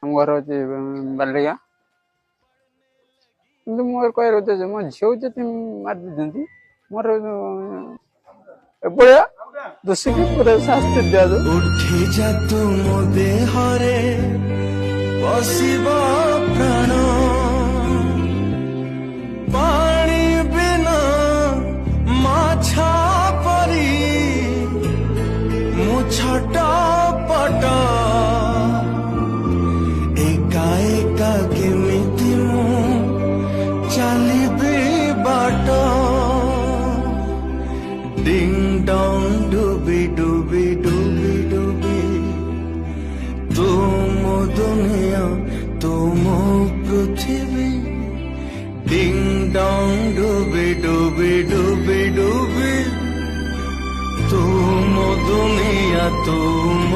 ଆମ ଘର ହଉଛି ବାଲିଗା। କିନ୍ତୁ ମୋର କହିବାର ଉଦ୍ଦେଶ୍ୟ ମୋ ଝିଅ ଯଦି ମାରି ଦେଇଛନ୍ତି ମୋର ଏଭଳିଆ ଦୋଷୀକି ପୁରା ଶାସ୍ତି ଦିଆଯାଉ। ଉଠି ଯା ତୁ ମୋ ଦେହରେ ବସିବ ପ୍ରାଣ, ପାଣି ବିନା ମାଛ ପରି ମୁଁ ଛଟପଟ, ଏକା ଏକା କେମିତି ମୁଁ ଚାଲିବି ବାଟ। ডিং ডং ডুবি ডুবি ডুবি ডুবি তুম দুনিয়া তুম পৃথিবী। ডিং ডং ডুবি ডুবি ডুবি ডুবি তুম দুনিয়া তুম